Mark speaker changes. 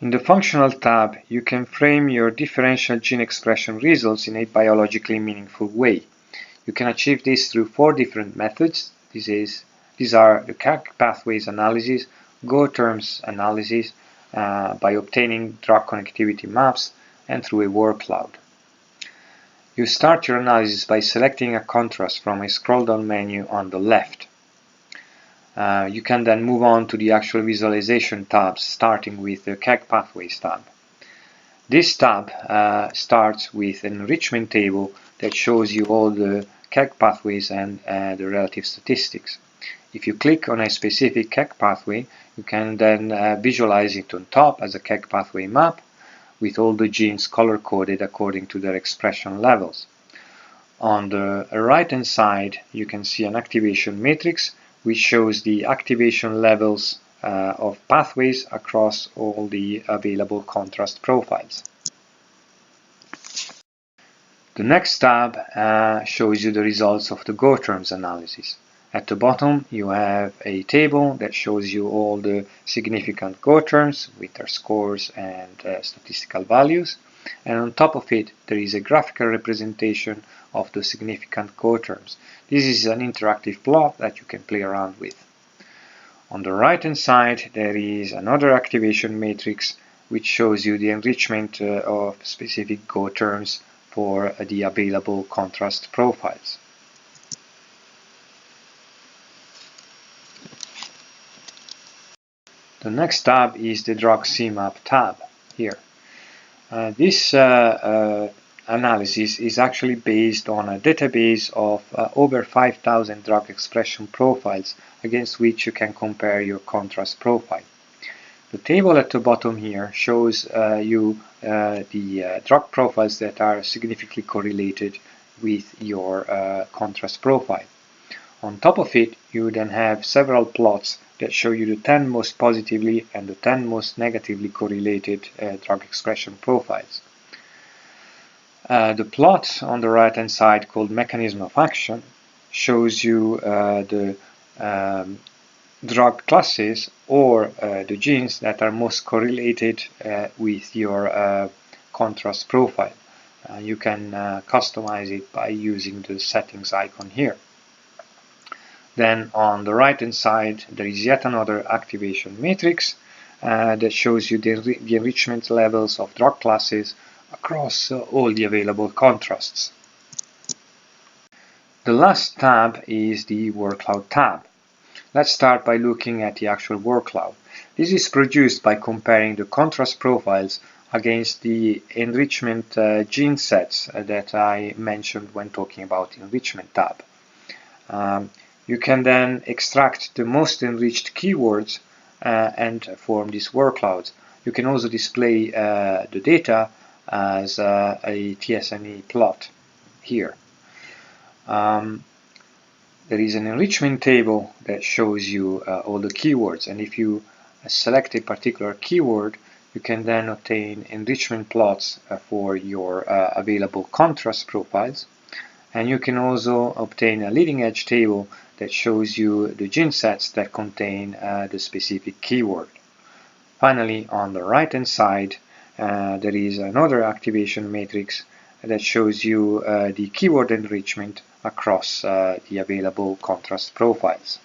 Speaker 1: In the Functional tab, you can frame your differential gene expression results in a biologically meaningful way. You can achieve this through 4 different methods. These are the KEGG pathways analysis, Go-terms analysis, by obtaining drug connectivity maps, and through a workload. You start your analysis by selecting a contrast from a scroll-down menu on the left. You can then move on to the actual visualization tabs, starting with the KEGG Pathways tab. This tab starts with an enrichment table that shows you all the KEGG pathways and the relative statistics. If you click on a specific KEGG pathway, you can then visualize it on top as a KEGG pathway map with all the genes color-coded according to their expression levels. On the right-hand side, you can see an activation matrix which shows the activation levels of pathways across all the available contrast profiles. The next tab shows you the results of the Go-terms analysis. At the bottom, you have a table that shows you all the significant Go-terms with their scores and statistical values. And on top of it, there is a graphical representation of the significant Go-terms. This is an interactive plot that you can play around with. On the right-hand side, there is another activation matrix which shows you the enrichment of specific Go-terms for the available contrast profiles. The next tab is the Drugzmapp tab here. This analysis is actually based on a database of over 5,000 drug expression profiles against which you can compare your contrast profile. The table at the bottom here shows you the drug profiles that are significantly correlated with your contrast profile. On top of it, you then have several plots that show you the 10 most positively and the 10 most negatively correlated drug expression profiles. The plot on the right hand side, called mechanism of action, shows you the drug classes or the genes that are most correlated with your contrast profile. You can customize it by using the settings icon here. Then on the right hand side, there is yet another activation matrix that shows you the enrichment levels of drug classes across all the available contrasts. The last tab is the Workload tab. Let's start by looking at the actual workload. This is produced by comparing the contrast profiles against the enrichment gene sets that I mentioned when talking about the enrichment tab. You can then extract the most enriched keywords and form these workloads. You can also display the data as a TSNE plot here. There is an enrichment table that shows you all the keywords, and if you select a particular keyword, you can then obtain enrichment plots for your available contrast profiles. And you can also obtain a leading edge table that shows you the gene sets that contain the specific keyword. Finally, on the right hand side, there is another activation matrix that shows you the keyword enrichment across the available contrast profiles.